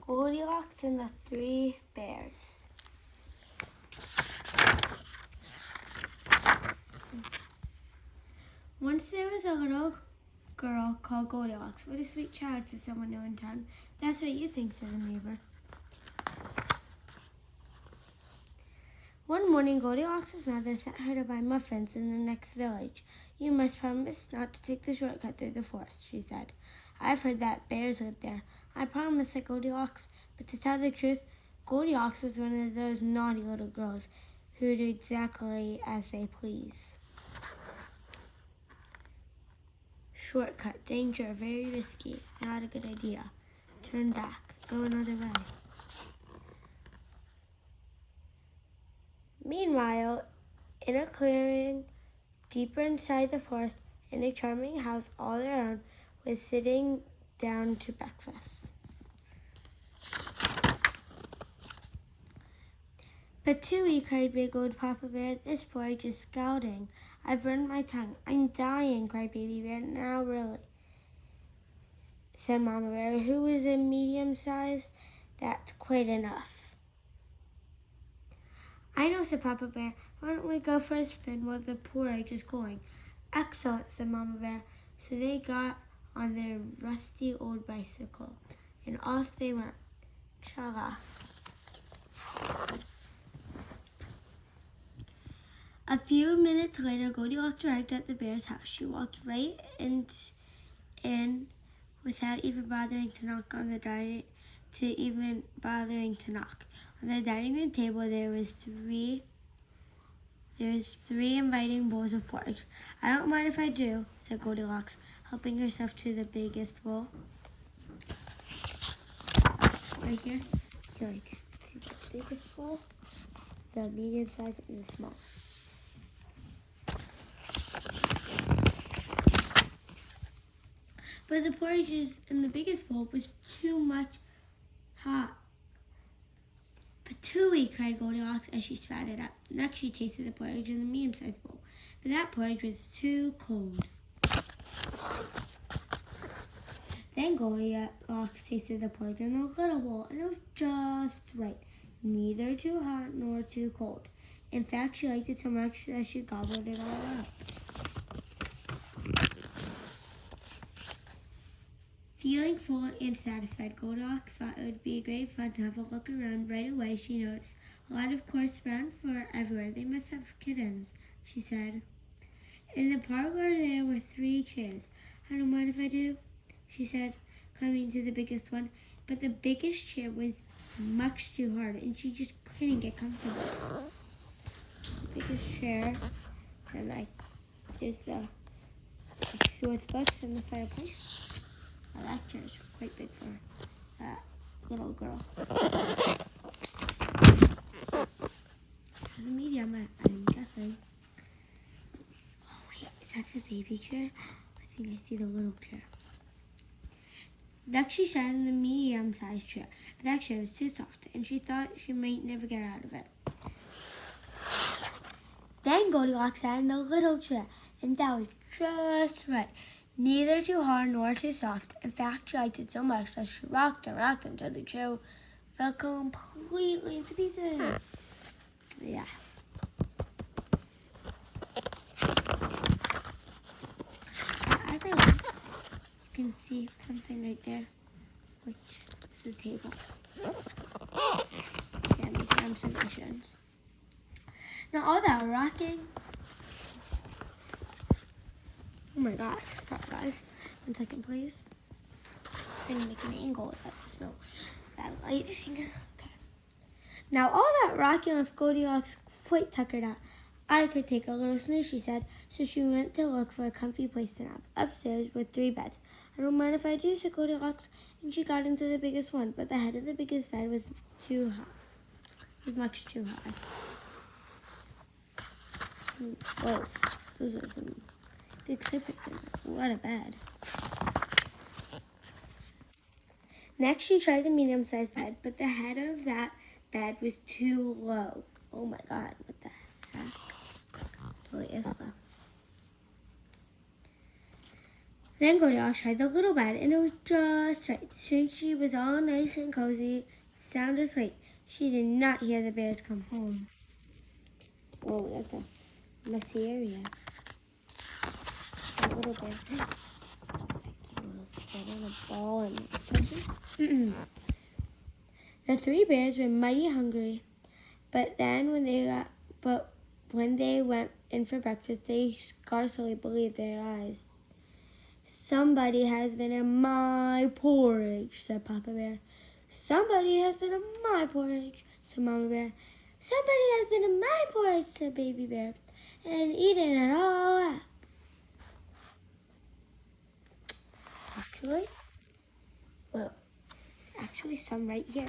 Goldilocks and the Three Bears. Once there was a little girl called Goldilocks. What a sweet child, said someone new in town. That's what you think, said the neighbor. One morning, Goldilocks' mother sent her to buy muffins in the next village. You must promise not to take the shortcut through the forest, she said. I've heard that bears live there. I promise, said Goldilocks. But to tell the truth, Goldilocks was one of those naughty little girls who do exactly as they please. Shortcut, danger, very risky, not a good idea. Turn back, go another way. Meanwhile, in a clearing deeper inside the forest, in a charming house all their own, was sitting down to breakfast. But Tooey, cried big old Papa Bear, this porridge is scalding. I've burned my tongue. I'm dying, cried Baby Bear. Now really, said Mama Bear, who was a medium-sized. That's quite enough. I know, said Papa Bear. Why don't we go for a spin while the porridge is cooling? Excellent, said Mama Bear. So they got on their rusty old bicycle, and off they went. Cha-la. A few minutes later, Goldilocks arrived at the bear's house. She walked right in without even bothering to knock. On the dining room table, there was three inviting bowls of porridge. I don't mind if I do, said Goldilocks, helping herself to the biggest bowl. Right here. So like, see the biggest bowl, the medium size, and the small. But the porridge in the biggest bowl was too much hot. Patooey, cried Goldilocks as she spat it up. Next she tasted the porridge in the medium-sized bowl, but that porridge was too cold. Then Goldilocks tasted the porridge in the little bowl, and it was just right. Neither too hot nor too cold. In fact, she liked it so much that she gobbled it all up. Feeling full and satisfied, Goldilocks thought it would be great fun to have a look around. Right away, she noticed a lot of coarse brown fur everywhere. They must have kittens, she said. In the parlor, there were 3 chairs. I don't mind if I do, she said, coming to the biggest one. But the biggest chair was much too hard, and she just couldn't get comfortable. The biggest chair, and there's the source books and the fireplace. That chair is quite big for that little girl. It's a medium, I'm guessing. Oh wait, is that the baby chair? I think I see the little chair. Next she sat in the medium-sized chair, but that chair was too soft, and she thought she might never get out of it. Then Goldilocks sat in the little chair, and that was just right. Neither too hard nor too soft. In fact, she liked it so much that she rocked and rocked until the chair fell completely into pieces. Yeah. As I look, you can see something right there, which is the table. Yeah, make some submissions. Now all that rocking. Oh my god, sorry guys. 1 second please. I'm gonna make an angle with that. So that lighting. Okay. Now all that rocking with Goldilocks quite tuckered out. I could take a little snooze, she said. So she went to look for a comfy place to nap. Upstairs with 3 beds. I don't mind if I do, said Goldilocks, and she got into the biggest one, but the head of the biggest bed was too high. It was much too high. Whoa, those are some big slippers. What a bed. Next, she tried the medium-sized bed, but the head of that bed was too low. Oh my god, what the heck? Totally is low. Then Goldilocks tried the little bed, and it was just right. Since she was all nice and cozy, sound asleep, she did not hear the bears come home. Oh, that's a messy area. A little bit. On a ball and The three bears were mighty hungry, but when they went in for breakfast, they scarcely believed their eyes. "Somebody has been in my porridge," said Papa Bear. "Somebody has been in my porridge," said Mama Bear. "Somebody has been in my porridge," said Baby Bear, "and eaten it all up." Actually some right here.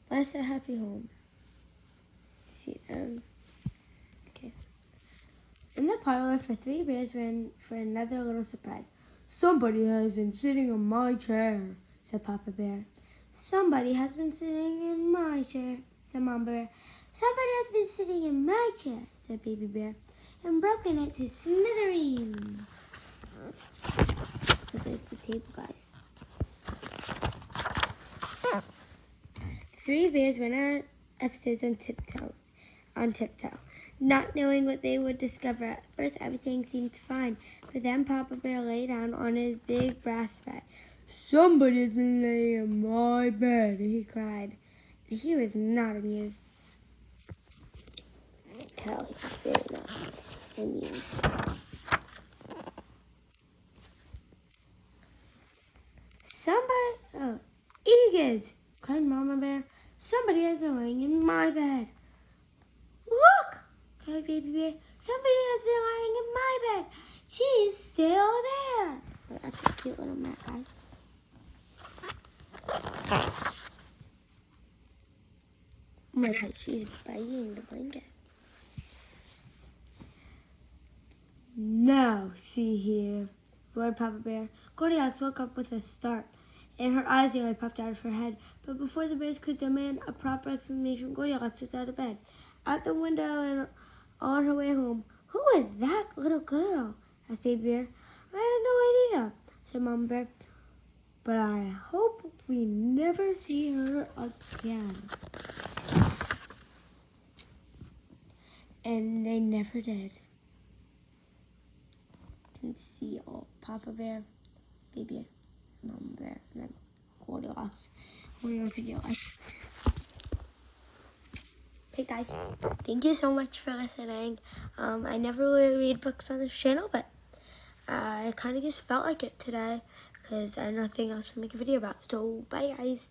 Bless their happy home. See them. Okay. In the parlor, for three bears were in for another little surprise. "Somebody has been sitting in my chair," said Papa Bear. "Somebody has been sitting in my chair," said Mama Bear. "Somebody has been sitting in my chair," said Baby Bear, "and broken it to smithereens." So there's the table, guys. Three bears went upstairs on tiptoe, not knowing what they would discover. At first, everything seemed fine, but then Papa Bear lay down on his big brass bed. "Somebody has been laying in my bed," he cried. And he was not amused. I can tell he's very not amused. "Eagles!" cried Mama Bear. "Somebody has been laying in my bed." "Look!" cried Baby Bear. "Somebody has been lying in my bed. She's still there." Oh, that's a cute little mat, guys. Oh my God, she's biting the blanket. "Now, see here," roared Papa Bear. Goldilocks woke up with a start, and her eyes nearly popped out of her head. But before the bears could demand a proper explanation, Goldilocks was out of bed, out the window, and on her way home. "Who is that little girl?" asked Baby Bear. "I have no idea," said Mama Bear. "But I hope we never see her again." And they never did. You can see all Papa Bear, Baby Bear, Mama Bear, and then Goldilocks. Okay, guys, thank you so much for listening. I never really read books on this channel, but I kind of just felt like it today because I had nothing else to make a video about. So, bye, guys.